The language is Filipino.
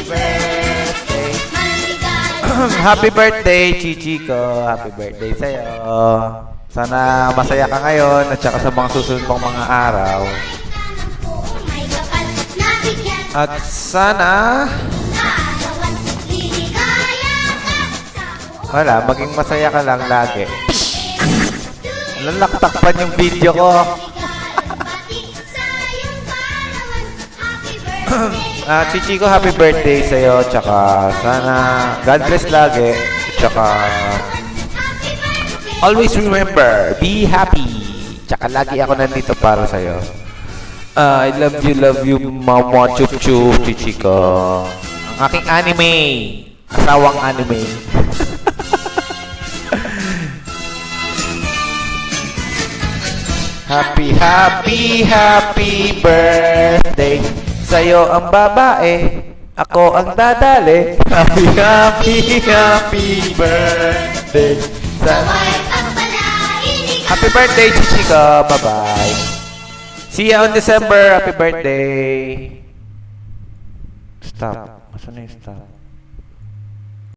birthday. Happy birthday, Chichi ko. Happy birthday sa'yo. Sana masaya ka ngayon at saka sa mga susunod mong mga araw. At sana wala, maging masaya ka lang lagi. Lalaktakpan yung video ko. Chichi ko, happy birthday sa'yo. Tsaka sana God bless lagi. Tsaka always remember, be happy. Tsaka lagi ako nandito para sa'yo. I love you, Mama Chup Chup, Chichi ko. Ang aking anime. Asawang anime. Happy birthday. Sa'yo ang babae, ako ang dadali. Happy birthday. Happy birthday, Chichi ko. Bye-bye. See you on December. Happy birthday. Stop. Asan na yung stop?